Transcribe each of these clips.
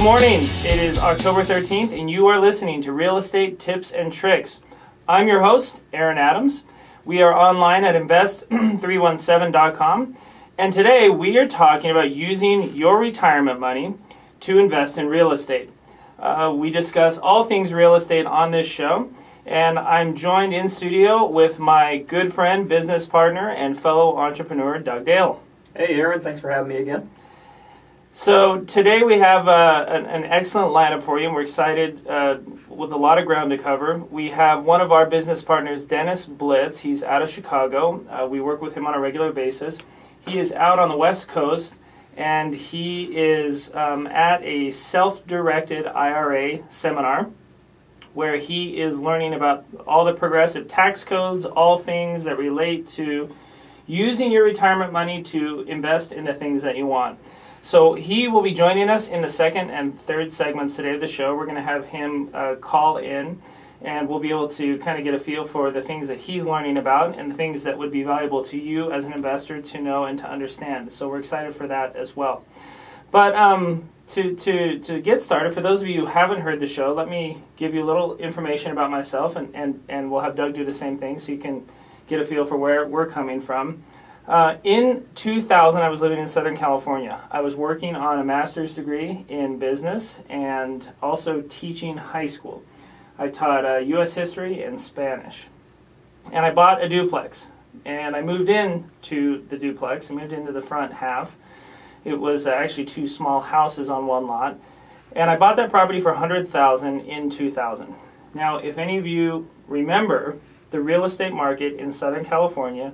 Good morning. It is October 13th, and you are listening to Real Estate Tips and Tricks. I'm your host, Aaron Adams. We are online at invest317.com, and today we are talking about using your retirement money to invest in real estate. We discuss all things real estate on this show, and I'm joined in studio with my good friend, business partner, and fellow entrepreneur, Doug Dale. Hey, Aaron. Thanks for having me again. So today we have an excellent lineup for you, and we're excited with a lot of ground to cover. We have one of our business partners, Dennis Blitz. He's out of Chicago. We work with him on a regular basis. He is out on the West Coast, and he is at a self-directed IRA seminar where he is learning about all the progressive tax codes, all things that relate to using your retirement money to invest in the things that you want. So he will be joining us in the second and third segments today of the show. We're going to have him call in, and we'll be able to kind of get a feel for the things that he's learning about and the things that would be valuable to you as an investor to know and to understand. So we're excited for that as well. But to get started, for those of you who haven't heard the show, let me give you a little information about myself, and we'll have Doug do the same thing so you can get a feel for where we're coming from. In 2000, I was living in Southern California. I was working on a master's degree in business and also teaching high school. I taught U.S. history and Spanish. And I bought a duplex. And I moved into the duplex. I moved into the front half. It was actually two small houses on one lot. And I bought that property for $100,000 in 2000. Now, if any of you remember, the real estate market in Southern California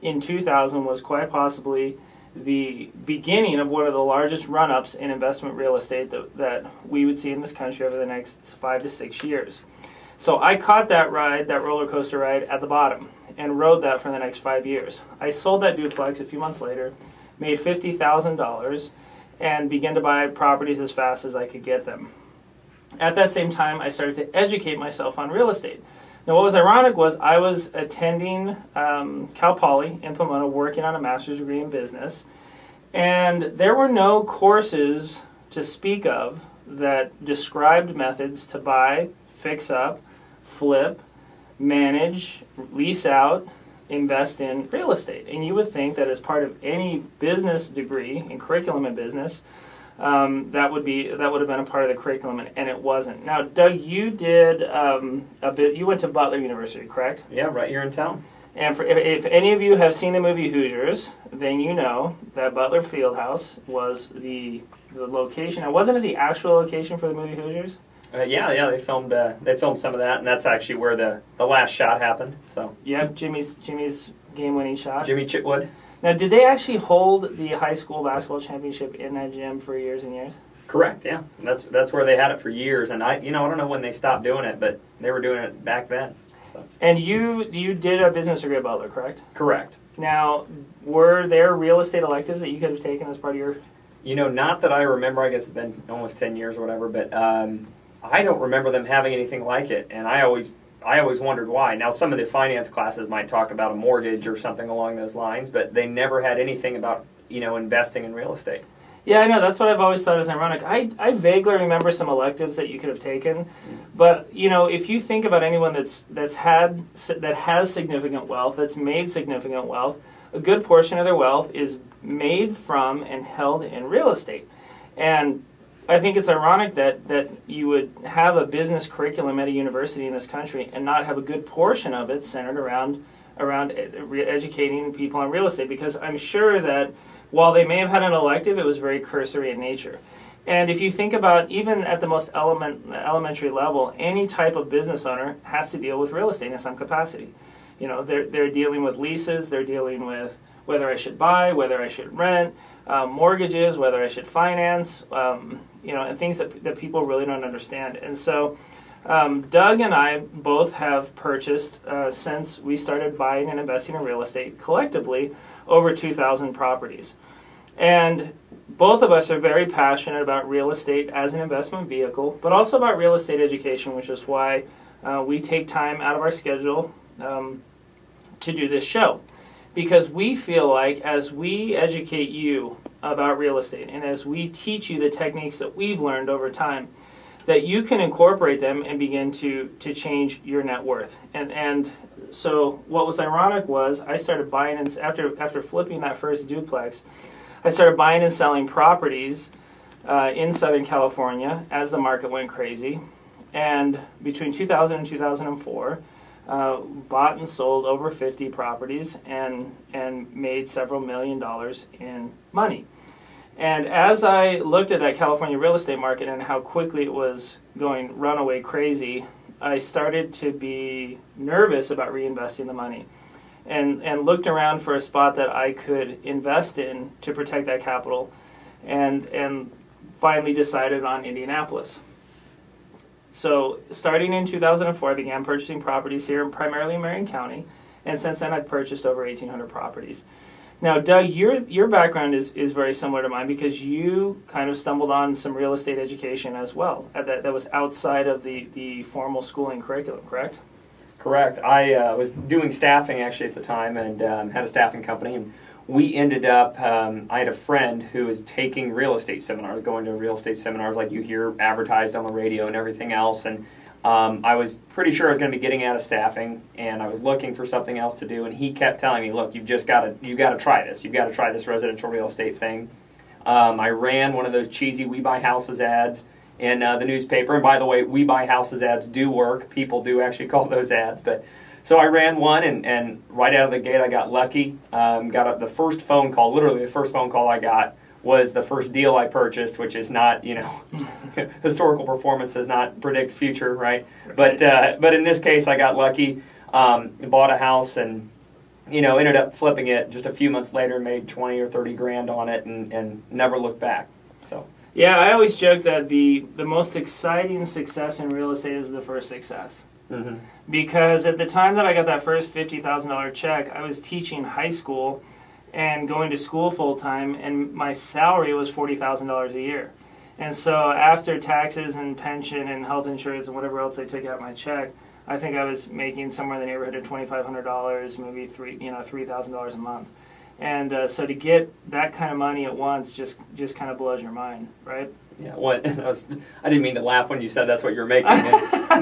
in 2000 was quite possibly the beginning of one of the largest run-ups in investment real estate that we would see in this country over the next 5 to 6 years. So I caught that ride, that roller coaster ride, at the bottom and rode that for the next 5 years. I sold that duplex a few months later, made $50,000, and began to buy properties as fast as I could get them. At that same time, I started to educate myself on real estate. Now, what was ironic was I was attending Cal Poly in Pomona, working on a master's degree in business, and there were no courses to speak of that described methods to buy, fix up, flip, manage, lease out, invest in real estate. And you would think that as part of any business degree and curriculum in business, that would have been a part of the curriculum, and it wasn't. Now, Doug, you did a bit. You went to Butler University, correct? Yeah, right here in town. And if any of you have seen the movie Hoosiers, then you know that Butler Fieldhouse was the location. Now, wasn't it the actual location for the movie Hoosiers? Yeah. They filmed some of that, and that's actually where the last shot happened. So. Yeah, Jimmy's game-winning shot. Jimmy Chitwood. Now, did they actually hold the high school basketball championship in that gym for years and years? Correct. Yeah, that's where they had it for years, and I don't know when they stopped doing it, but they were doing it back then. So. And you did a business degree at Butler, correct? Correct. Now, were there real estate electives that you could have taken as part of your? Not that I remember. I guess it's been almost 10 years or whatever, but I don't remember them having anything like it, and I always wondered why. Now, some of the finance classes might talk about a mortgage or something along those lines, but they never had anything about, investing in real estate. Yeah, I know. That's what I've always thought is ironic. I vaguely remember some electives that you could have taken, but, if you think about anyone that has significant wealth, that's made significant wealth, a good portion of their wealth is made from and held in real estate. And I think it's ironic that you would have a business curriculum at a university in this country and not have a good portion of it centered around educating people on real estate, because I'm sure that while they may have had an elective, it was very cursory in nature. And if you think about even at the most elementary level, any type of business owner has to deal with real estate in some capacity. They're dealing with leases, they're dealing with whether I should buy, whether I should rent, mortgages, whether I should finance, and things that people really don't understand. And so Doug and I both have purchased, since we started buying and investing in real estate collectively, over 2,000 properties. And both of us are very passionate about real estate as an investment vehicle, but also about real estate education, which is why we take time out of our schedule to do this show. Because we feel like as we educate you about real estate, and as we teach you the techniques that we've learned over time, that you can incorporate them and begin to change your net worth. And so what was ironic was I started buying and after flipping that first duplex, I started buying and selling properties in Southern California as the market went crazy. And between 2000 and 2004, bought and sold over 50 properties and made several $1 million in money. And as I looked at that California real estate market and how quickly it was going runaway crazy, I started to be nervous about reinvesting the money and looked around for a spot that I could invest in to protect that capital, and finally decided on Indianapolis. So starting in 2004, I began purchasing properties here, primarily in Marion County, and since then I've purchased over 1,800 properties. Now, Doug, your background is very similar to mine because you kind of stumbled on some real estate education as well that was outside of the formal schooling curriculum, correct? Correct. I was doing staffing actually at the time and had a staffing company. And we ended up, I had a friend who was taking real estate seminars, going to real estate seminars like you hear advertised on the radio and everything else. And I was pretty sure I was going to be getting out of staffing, and I was looking for something else to do. And he kept telling me, "Look, you got to try this. You've got to try this residential real estate thing." I ran one of those cheesy "We Buy Houses" ads in the newspaper. And by the way, "We Buy Houses" ads do work. People do actually call those ads, but. So I ran one, and right out of the gate, I got lucky. The first phone call, literally the first phone call I got was the first deal I purchased, which is not, historical performance does not predict future, right? But in this case, I got lucky, bought a house, and ended up flipping it just a few months later, made 20 or 30 grand on it, and never looked back. So. Yeah, I always joke that the most exciting success in real estate is the first success. Mm-hmm. Because at the time that I got that first $50,000 check, I was teaching high school and going to school full time, and my salary was $40,000 a year. And so after taxes and pension and health insurance and whatever else they took out of my check, I think I was making somewhere in the neighborhood of $2,500, maybe $3,000 a month. And so to get that kind of money at once just kind of blows your mind, right? Yeah, I didn't mean to laugh when you said that's what you're making.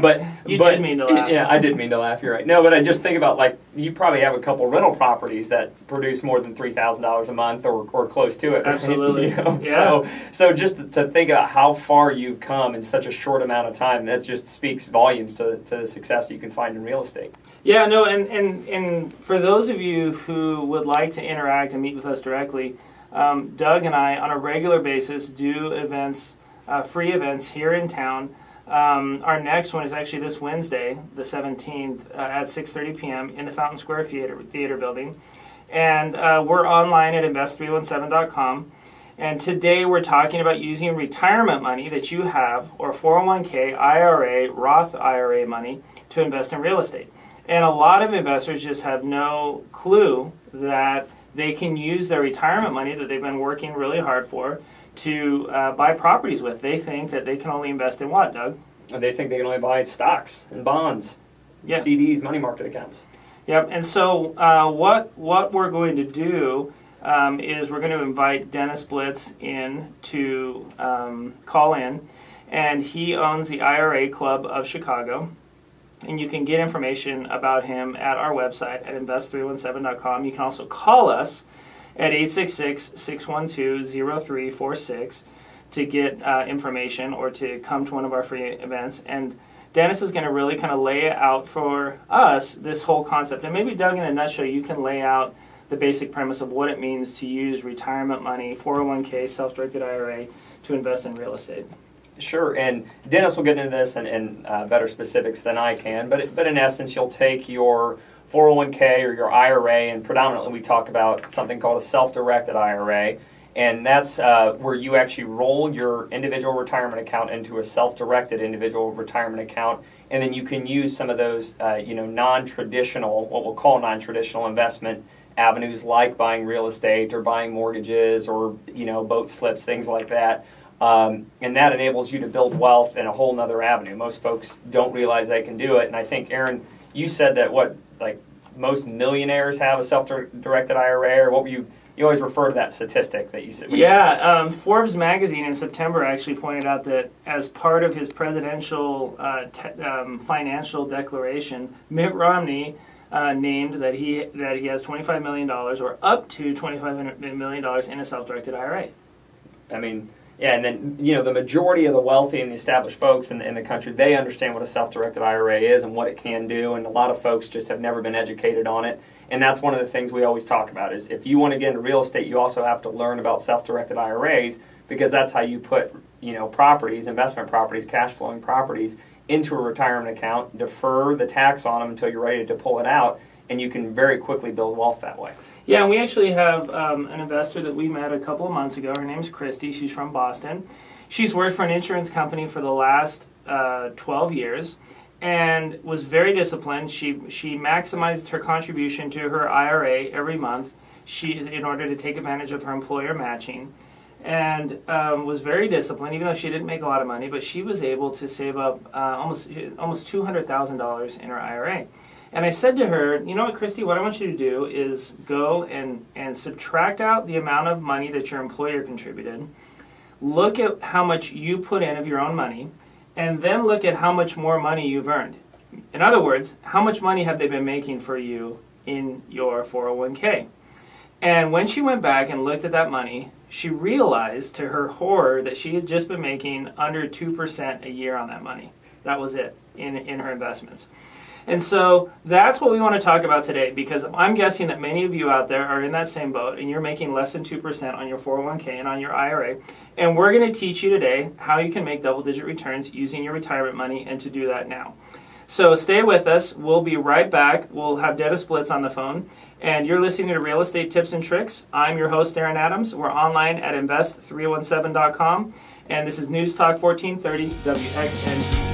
But did mean to laugh. Yeah, I did mean to laugh. You're right. No, but I just think about you probably have a couple rental properties that produce more than $3,000 a month or close to it. Right? Absolutely. Yeah. So just to think about how far you've come in such a short amount of time, that just speaks volumes to the success you can find in real estate. Yeah. No. And for those of you who would like to interact and meet with us directly. Doug and I, on a regular basis, do events, free events here in town. Our next one is actually this Wednesday, the 17th, at 6:30 p.m. in the Fountain Square Theater Building. And we're online at invest317.com. And today we're talking about using retirement money that you have, or 401k, IRA, Roth IRA money, to invest in real estate. And a lot of investors just have no clue that they can use their retirement money that they've been working really hard for to buy properties with. They think that they can only invest in what, Doug? They think they can only buy stocks and bonds, CDs, money market accounts. Yep. And so what we're going to do is we're going to invite Dennis Blitz in to call in, and he owns the IRA Club of Chicago. And you can get information about him at our website at invest317.com. You can also call us at 866-612-0346 to get information or to come to one of our free events. And Dennis is going to really kind of lay out for us this whole concept. And maybe, Doug, in a nutshell, you can lay out the basic premise of what it means to use retirement money, 401k, self-directed IRA, to invest in real estate. Sure, and Dennis will get into this in better specifics than I can, but in essence, you'll take your 401k or your IRA, and predominantly we talk about something called a self-directed IRA, and that's where you actually roll your individual retirement account into a self-directed individual retirement account, and then you can use some of those non-traditional, what we'll call non-traditional investment avenues like buying real estate or buying mortgages or boat slips, things like that. And that enables you to build wealth in a whole nother avenue. Most folks don't realize they can do it. And I think, Aaron, you said that most millionaires have a self-directed IRA, or what were you you always refer to that statistic that you said. Yeah, Forbes magazine in September actually pointed out that as part of his presidential financial declaration, Mitt Romney named that he has $25 million or up to $25 million in a self-directed IRA. I mean, yeah, and then, the majority of the wealthy and the established folks in the country, they understand what a self-directed IRA is and what it can do, and a lot of folks just have never been educated on it. And that's one of the things we always talk about is if you want to get into real estate, you also have to learn about self-directed IRAs, because that's how you put, properties, investment properties, cash flowing properties into a retirement account, defer the tax on them until you're ready to pull it out, and you can very quickly build wealth that way. Yeah, and we actually have an investor that we met a couple of months ago. Her name's Christy. She's from Boston. She's worked for an insurance company for the last 12 years and was very disciplined. She maximized her contribution to her IRA every month in order to take advantage of her employer matching, and was very disciplined, even though she didn't make a lot of money, but she was able to save up almost $200,000 in her IRA. And I said to her, you know what, Christy, what I want you to do is go and subtract out the amount of money that your employer contributed, look at how much you put in of your own money, and then look at how much more money you've earned. In other words, how much money have they been making for you in your 401k? And when she went back and looked at that money, she realized to her horror that she had just been making under 2% a year on that money. That was it in her investments. And so that's what we want to talk about today, because I'm guessing that many of you out there are in that same boat and you're making less than 2% on your 401k and on your IRA. And we're going to teach you today how you can make double-digit returns using your retirement money, and to do that now. So stay with us. We'll be right back. We'll have Dennis Blitz on the phone. And you're listening to Real Estate Tips and Tricks. I'm your host, Aaron Adams. We're online at invest317.com. And this is News Talk 1430 WXNT.